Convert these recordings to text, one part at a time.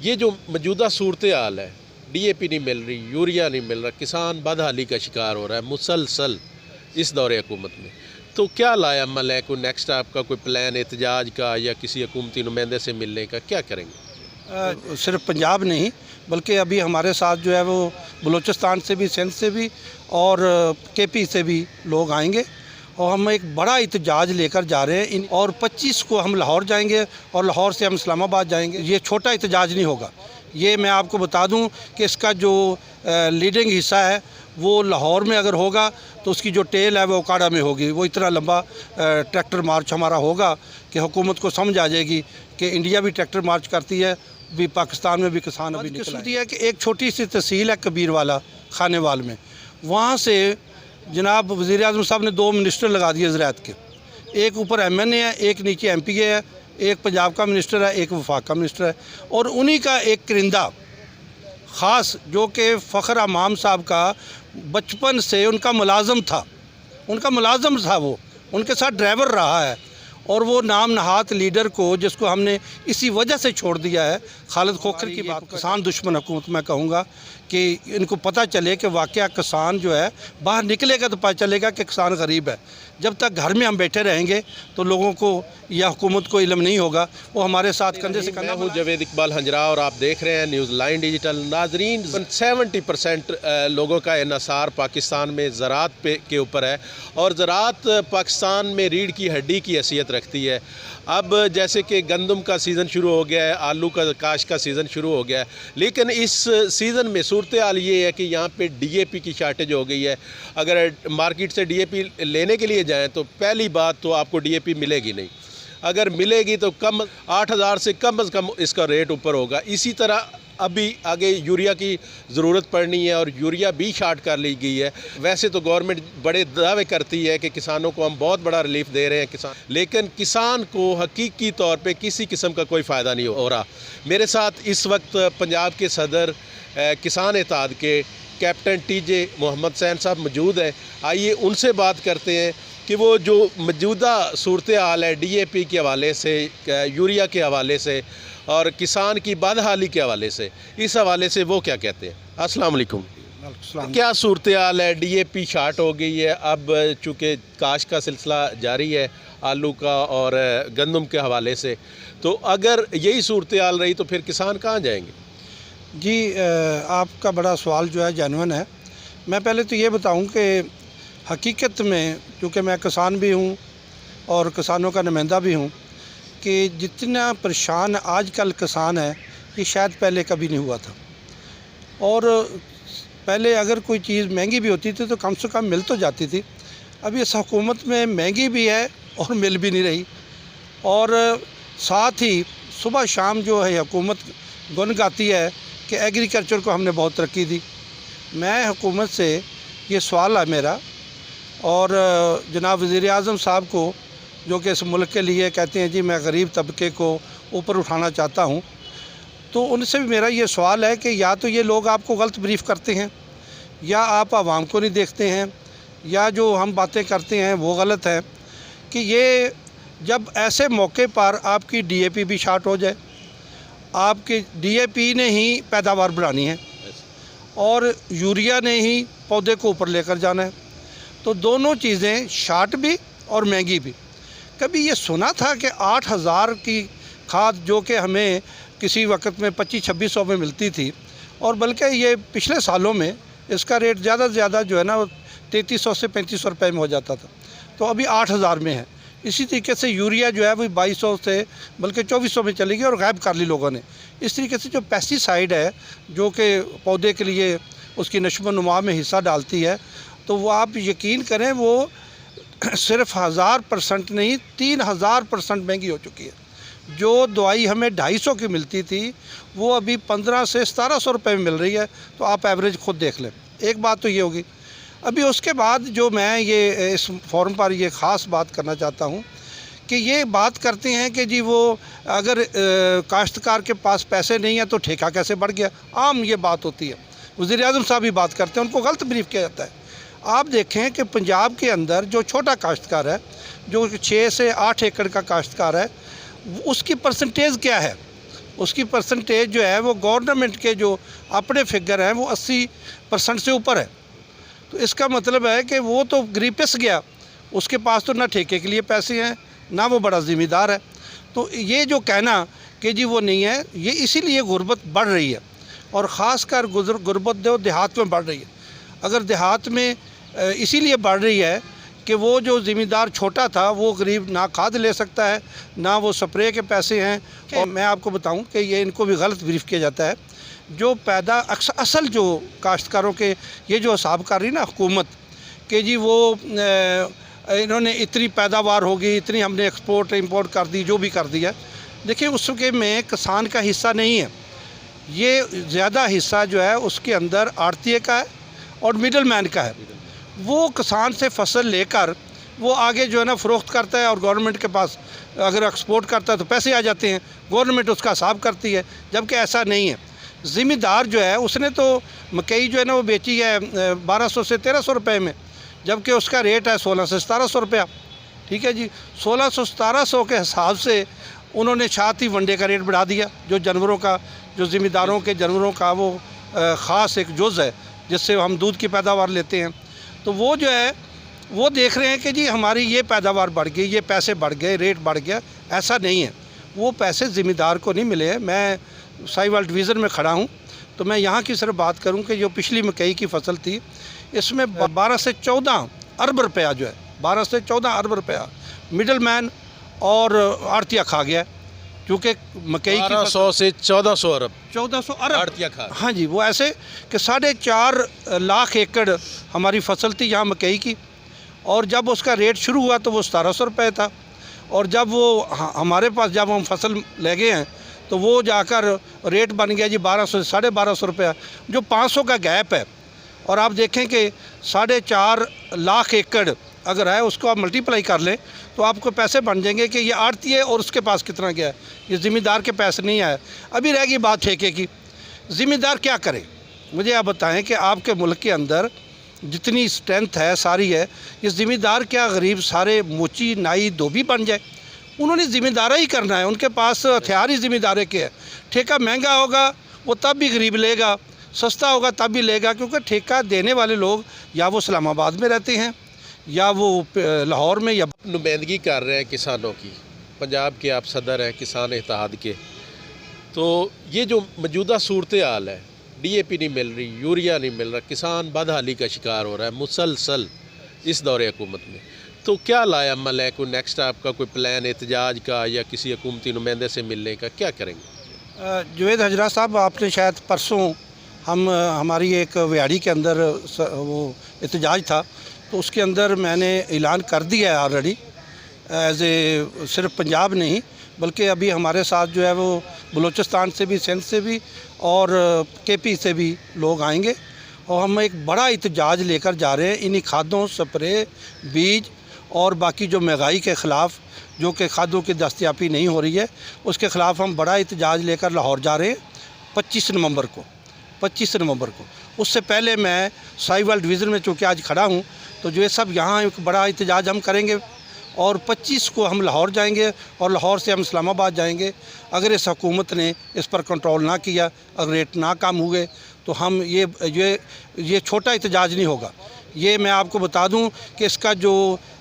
ये जो मौजूदा सूरत हाल है, डीएपी नहीं मिल रही, यूरिया नहीं मिल रहा, किसान बदहाली का शिकार हो रहा है मुसलसल इस दौरे हुकूमत में, तो क्या लाएअमल है? कोई नेक्स्ट आपका कोई प्लान एहतजाज का या किसी हुकूमती नुमाइंदे से मिलने का, क्या करेंगे? सिर्फ पंजाब नहीं बल्कि अभी हमारे साथ जो है वो बलूचिस्तान से भी, सिंध से भी और केपी से भी लोग आएंगे और हम एक बड़ा एहतजाज लेकर जा रहे हैं। और 25 को हम लाहौर जाएंगे और लाहौर से हम इस्लामाबाद जाएंगे। ये छोटा एहतजाज नहीं होगा, ये मैं आपको बता दूं कि इसका जो लीडिंग हिस्सा है वो लाहौर में अगर होगा तो उसकी जो टेल है वो ओकाड़ा में होगी। वो इतना लंबा ट्रैक्टर मार्च हमारा होगा कि हुकूमत को समझ आ जाएगी कि इंडिया भी ट्रैक्टर मार्च करती है, भी पाकिस्तान में भी किसान अभी किस्मती है कि एक छोटी सी तहसील है कबीरवाला खानेवाल में, वहाँ से जनाब वज़ीर आज़म साहब ने 2 मिनिस्टर लगा दिए ज़राअत के। एक ऊपर MNA है, एक नीचे MPA है, एक पंजाब का मिनिस्टर है, एक वफाक का मिनिस्टर है। और उन्हीं का एक करिंदा ख़ास जो कि फ़ख्र अमाम साहब का बचपन से उनका मुलाजम था, वो उनके साथ ड्राइवर रहा है। और वो नाम नहात लीडर को जिसको हमने इसी वजह से छोड़ दिया है, खालिद खोखर की बात, किसान दुश्मन हुकूमत मैं कहूँगा कि इनको पता चले कि वाकया किसान जो है बाहर निकलेगा तो पता चलेगा कि किसान गरीब है। जब तक घर में हम बैठे रहेंगे तो लोगों को या हुकूमत को इल्म नहीं होगा। वो हमारे साथ कंधे से कंधा। मैं हूँ जावेद इकबाल हंजरा और आप देख रहे हैं न्यूज़ लाइन डिजिटल। नाजरीन, 70% लोगों का इन्हिसार पाकिस्तान में ज़राअत के ऊपर है और ज़राअत पाकिस्तान में रीढ़ की हड्डी की हैसियत रखती है। अब जैसे कि गंदम का सीज़न शुरू हो गया है, आलू का काश का सीज़न शुरू हो गया है, लेकिन इस सीज़न में सूरत हाल ये है कि यहाँ पे डीएपी की शार्टेज हो गई है। अगर मार्केट से डीएपी लेने के लिए जाएं तो पहली बात तो आपको डीएपी मिलेगी नहीं, अगर मिलेगी तो कम 8,000 से कम इसका रेट ऊपर होगा। इसी तरह अभी आगे यूरिया की ज़रूरत पड़नी है और यूरिया भी शार्ट कर ली गई है। वैसे तो गवर्नमेंट बड़े दावे करती है कि किसानों को हम बहुत बड़ा रिलीफ दे रहे हैं किसान, लेकिन किसान को हकीकी तौर पे किसी किस्म का कोई फ़ायदा नहीं हो रहा। मेरे साथ इस वक्त पंजाब के सदर किसान इत्तेहाद के कैप्टन TJ मोहम्मद सैन साहब मौजूद हैं। आइए उनसे बात करते हैं कि वो जो मौजूदा सूरत हाल है डीएपी के हवाले से, यूरिया के हवाले से और किसान की बदहाली के हवाले से, इस हवाले से वो क्या कहते हैं। अस्सलाम वालेकुम। क्या सूरत हाल है? डीएपी शार्ट हो गई है, अब चूँकि काश का सिलसिला जारी है आलू का और गंदम के हवाले से, तो अगर यही सूरत हाल रही तो फिर किसान कहाँ जाएंगे? जी, आपका बड़ा सवाल जो है जेन्युइन है। मैं पहले तो ये बताऊं कि हकीकत में क्योंकि मैं किसान भी हूं और किसानों का नुमाइंदा भी हूं कि जितना परेशान आजकल किसान है ये शायद पहले कभी नहीं हुआ था। और पहले अगर कोई चीज़ महंगी भी होती थी तो कम से कम मिल तो जाती थी। अभी इस हुकूमत में महंगी भी है और मिल भी नहीं रही। और साथ ही सुबह शाम जो है हुकूमत गुन गाती है कि एग्रीकल्चर को हमने बहुत तरक्की दी। मैं हुकूमत से ये सवाल है मेरा और जनाब वज़ीर आज़म साहब को जो कि इस मुल्क के लिए कहते हैं जी मैं गरीब तबके को ऊपर उठाना चाहता हूँ, तो उनसे भी मेरा ये सवाल है कि या तो ये लोग आपको गलत ब्रीफ़ करते हैं या आप आवाम को नहीं देखते हैं या जो हम बातें करते हैं वो गलत है कि ये जब ऐसे मौके पर आपकी डीएपी भी शार्ट हो जाए, आपकी डीएपी ने ही पैदावार बढ़ानी है और यूरिया ने ही पौधे को ऊपर लेकर जाना है, तो दोनों चीज़ें शार्ट भी और महंगी भी। कभी ये सुना था कि 8,000 की खाद जो कि हमें किसी वक्त में 2500-2600 में मिलती थी, और बल्कि ये पिछले सालों में इसका रेट ज़्यादा से ज़्यादा जो है ना 3300 से 3500 रुपये में हो जाता था, तो अभी 8,000 में है। इसी तरीके से यूरिया जो है वो 2200 से बल्कि 2400 में चली गई और गायब कर ली लोगों ने। इस तरीके से जो पेस्टिसाइड है जो कि पौधे के लिए उसकी नशो नुमा में हिस्सा डालती है, तो वो आप यकीन करें वो सिर्फ 1000% नहीं 3000% महंगी हो चुकी है। जो दवाई हमें 250 की मिलती थी वो अभी 1500 से 1700 रुपये में मिल रही है, तो आप एवरेज खुद देख लें। एक बात तो ये होगी। अभी उसके बाद जो मैं ये इस फोरम पर ये ख़ास बात करना चाहता हूँ कि ये बात करते हैं कि जी वो अगर काश्तकार के पास पैसे नहीं है तो ठेका कैसे बढ़ गया। आम ये बात होती है, वज़ीर आज़म साहब भी बात करते हैं, उनको गलत ब्रीफ किया जाता है। आप देखें कि पंजाब के अंदर जो छोटा काश्तकार है, जो 6 से 8 एकड़ का काश्तकार है, उसकी परसेंटेज क्या है, उसकी परसेंटेज जो है वो गवर्नमेंट के जो अपने फिगर हैं वो 80% से ऊपर है। तो इसका मतलब है कि वो तो गरीब पिस गया, उसके पास तो ना ठेके के लिए पैसे हैं ना वो बड़ा ज़िम्मेदार है। तो ये जो कहना कि जी वो नहीं है, ये इसीलिए गुर्बत बढ़ रही है और ख़ास कर गुर्बत जो देहात में बढ़ रही है। अगर देहात में इसीलिए बढ़ रही है कि वो जो ज़िम्मेदार छोटा था वो गरीब ना खाद ले सकता है ना वो स्प्रे के पैसे हैं। और मैं आपको बताऊं कि ये इनको भी गलत ब्रीफ किया जाता है। जो पैदा असल जो काश्तकारों के ये जो हिसाब कर रही ना हुकूमत कि जी वो इन्होंने इतनी पैदावार होगी, इतनी हमने एक्सपोर्ट इंपोर्ट कर दी, जो भी कर दिया, देखिए उसके में किसान का हिस्सा नहीं है। ये ज़्यादा हिस्सा जो है उसके अंदर आड़तिए का है और मिडल मैन का है। वो किसान से फसल लेकर वो आगे जो है ना फ़रोख्त करता है और गवर्नमेंट के पास अगर एक्सपोर्ट करता है तो पैसे आ जाते हैं, गवर्नमेंट उसका हिसाब करती है। जबकि ऐसा नहीं है। ज़िम्मेदार जो है उसने तो मकई जो है ना वो बेची है 1200 से 1300 रुपये में, जबकि उसका रेट है 1600 से 1700 रुपया। ठीक है जी, 1600-1700 के हिसाब से उन्होंने साथ ही वनडे का रेट बढ़ा दिया। जो जानवरों का, जो ज़िम्मेदारों के जानवरों का वो ख़ास एक जुज़ है जिससे हम दूध की पैदावार लेते हैं। तो वो जो है वो देख रहे हैं कि जी हमारी ये पैदावार बढ़ गई, ये पैसे बढ़ गए, रेट बढ़ गया। ऐसा नहीं है, वो पैसे ज़िम्मेदार को नहीं मिले हैं। मैं साहिवाल डिवीज़न में खड़ा हूँ तो मैं यहाँ की सिर्फ बात करूँ कि जो पिछली मकई की फसल थी इसमें 12 से 14 अरब रुपया जो है, 12 से 14 अरब रुपया मिडल मैन और आड़तिया खा गया। क्योंकि मकई की 1200 से 1400 अरब 1400 अरब आड़तिया खा। हाँ जी, वो ऐसे कि 4.5 लाख एकड़ हमारी फसल थी यहाँ मकई की, और जब उसका रेट शुरू हुआ तो वो 1700 रुपये था। और जब वो हमारे पास जब हम फसल ले गए हैं तो वो जाकर रेट बन गया जी 1200 से 1250 रुपया, जो 500 का गैप है। और आप देखें कि 4.5 लाख एकड़ अगर है उसको आप मल्टीप्लाई कर लें तो आपको पैसे बन जाएंगे कि ये आड़ती है और उसके पास कितना गया है। ये ज़िम्मेदार के पैसे नहीं आए। अभी रह गई बात ठेके की। ज़िम्मेदार क्या करे, मुझे आप बताएं कि आपके मुल्क के अंदर जितनी स्ट्रेंथ है सारी है, ये ज़िम्मेदार क्या गरीब सारे मोची नाई धोबी बन जाए? उन्होंने ज़िम्मेदारा ही करना है, उनके पास हथियार ही ज़िम्मेदारे के है। ठेका महंगा होगा वो तब भी गरीब लेगा, सस्ता होगा तब भी लेगा, क्योंकि ठेका देने वाले लोग या वो इस्लामाबाद में रहते हैं या वो लाहौर में या नुमाइंदगी कर रहे हैं किसानों की। पंजाब के आप सदर हैं किसान इत्तेहाद के, तो ये जो मौजूदा सूरत हाल है, DAP नहीं मिल रही, यूरिया नहीं मिल रहा, किसान बदहाली का शिकार हो रहा है मुसलसल इस दौरे हुकूमत में, तो क्या लाया अमल है? कोई नेक्स्ट आपका कोई प्लान एहतजाज का या किसी हुकूमती नुमाइंदे से मिलने का, क्या करेंगे? जुवेद हजरा साहब, आपने शायद परसों हमारी एक व्याड़ी के अंदर वो एहतजाज था तो उसके अंदर मैंने ऐलान कर दिया है ऑलरेडी, एज ए सिर्फ पंजाब नहीं बल्कि अभी हमारे साथ जो है वो बलूचिस्तान से भी, सिंध से भी और KP से भी लोग आएंगे और हम एक बड़ा एहतजाज लेकर जा रहे हैं इन्हीं खादों, स्प्रे, बीज और बाकी जो महंगाई के ख़िलाफ़, जो कि खादों की दस्तयाबी नहीं हो रही है, उसके ख़िलाफ़ हम बड़ा एहतजाज लेकर लाहौर जा रहे हैं 25 नवंबर को। उससे पहले मैं साहिवाल डिवीज़न में चूँकि आज खड़ा हूँ तो जो ये सब यहाँ एक बड़ा एहतजाज हम करेंगे और 25 को हम लाहौर जाएंगे और लाहौर से हम इस्लामाबाद जाएंगे। अगर इस हुकूमत ने इस पर कंट्रोल ना किया, अगर रेट ना कम हुए तो हम ये छोटा एहतजाज नहीं होगा। ये मैं आपको बता दूं कि इसका जो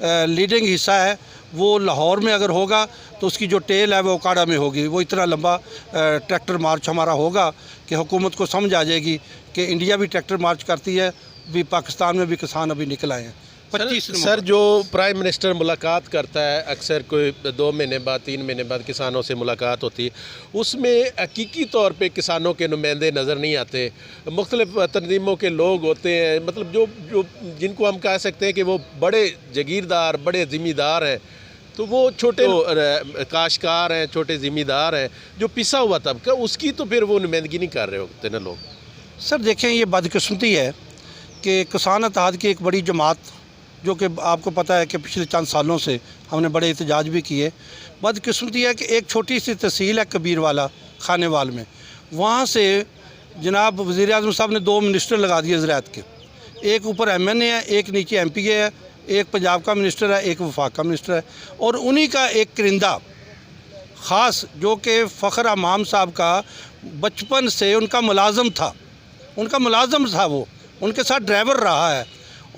लीडिंग हिस्सा है वो लाहौर में अगर होगा तो उसकी जो टेल है वो ओकाड़ा में होगी। वो इतना लंबा ट्रैक्टर मार्च हमारा होगा कि हुकूमत को समझ आ जाएगी कि इंडिया भी ट्रैक्टर मार्च करती है, भी पाकिस्तान में भी किसान अभी निकल आए हैं। 25 सर जो प्राइम मिनिस्टर मुलाकात करता है अक्सर, कोई 2 महीने बाद 3 महीने बाद किसानों से मुलाकात होती है, उसमें हकीकी तौर पे किसानों के नुमाइंदे नज़र नहीं आते, मुख्तलिफ तंजीमों के लोग होते हैं, मतलब जो जिनको हम कह सकते हैं कि वो बड़े जागीरदार, बड़े ज़िम्मेदार हैं, तो वो छोटे काश्तकार हैं, छोटे ज़िम्मेदार हैं, जो पिसा हुआ तबका, उसकी तो फिर वो नुमाइंदगी नहीं कर रहे होते ना लोग। सर देखें, ये बदकिस्मती है कि किसान इत्तेहाद की एक बड़ी जमात, जो कि आपको पता है कि पिछले चंद सालों से हमने बड़े एहतजाज भी किए, बदकिस्मती है कि एक छोटी सी तहसील है कबीरवाला खानेवाल में, वहाँ से जनाब वज़ीर आज़म साहब ने 2 मिनिस्टर लगा दिए ज़राअत के। एक ऊपर MNA है, एक नीचे MPA है, एक पंजाब का मिनिस्टर है, एक वफाक का मिनिस्टर है, और उन्हीं का एक करिंदा ख़ास जो कि फ़खर हमाम साहब का बचपन से उनका मुलाजम था, वो उनके साथ ड्राइवर रहा है,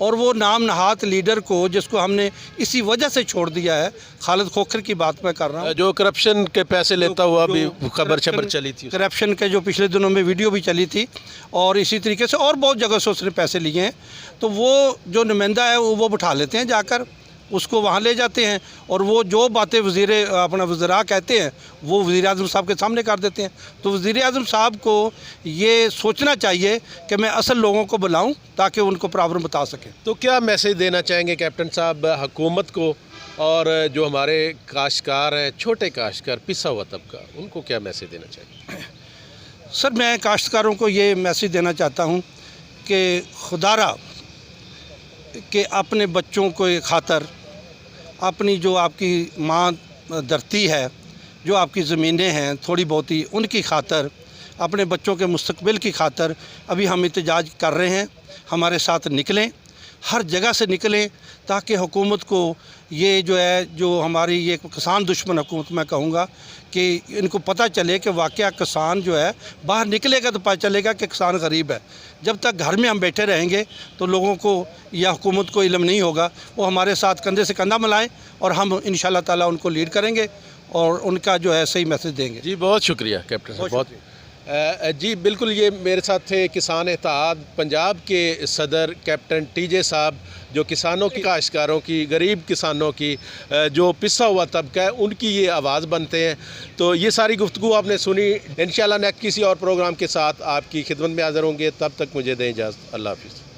और वो नाम नहात लीडर को जिसको हमने इसी वजह से छोड़ दिया है, खालिद खोखर की बात मैं कर रहा हूँ, जो करप्शन के पैसे लेता हुआ भी खबर चली थी, करप्शन के जो पिछले दिनों में वीडियो भी चली थी, और इसी तरीके से और बहुत जगह से उसने पैसे लिए हैं। तो वो जो नुमाइंदा है वो बिठा लेते हैं, जाकर उसको वहाँ ले जाते हैं, और वो जो बातें वज़ीरा कहते हैं वो वज़ीर-ए-आज़म साहब के सामने कर देते हैं। तो वज़ीर-ए-आज़म साहब को ये सोचना चाहिए कि मैं असल लोगों को बुलाऊं ताकि उनको प्रॉब्लम बता सकें। तो क्या मैसेज देना चाहेंगे कैप्टन साहब हुकूमत को, और जो हमारे काश्तकार हैं, छोटे काश्तकार, पिसा हुआ तबका, उनको क्या मैसेज देना चाहिए? सर, मैं काश्तकारों को ये मैसेज देना चाहता हूँ कि खुदारा कि अपने बच्चों को खातर, अपनी जो आपकी माँ धरती है, जो आपकी ज़मीनें हैं थोड़ी बहुत ही, उनकी खातर, अपने बच्चों के मुस्तकबिल की खातर अभी हम एहतजाज कर रहे हैं। हमारे साथ निकलें, हर जगह से निकलें, ताकि हुकूमत को ये जो है, जो हमारी ये किसान दुश्मन हुकूमत मैं कहूँगा, कि इनको पता चले कि वाकया किसान जो है बाहर निकलेगा तो पता चलेगा कि किसान गरीब है। जब तक घर में हम बैठे रहेंगे तो लोगों को या हुकूमत को इल्म नहीं होगा। वो हमारे साथ कंधे से कंधा मिलाएं और हम इंशाल्लाह ताला उनको लीड करेंगे और उनका जो है सही मैसेज देंगे। जी बहुत शुक्रिया कैप्टन साहब, बहुत जी बिल्कुल। ये मेरे साथ थे किसान इत्तेहाद पंजाब के सदर कैप्टन टीजे साहब, जो किसानों की, काश्तकारों की, गरीब किसानों की, जो पिसा हुआ तबका है, उनकी ये आवाज़ बनते हैं। तो ये सारी गुफ्तगू आपने सुनी। इंशाल्लाह नेक्स्ट किसी और प्रोग्राम के साथ आपकी खिदमत में हाज़िर होंगे। तब तक मुझे दें इजाज़त। अल्लाह हाफ़िज़।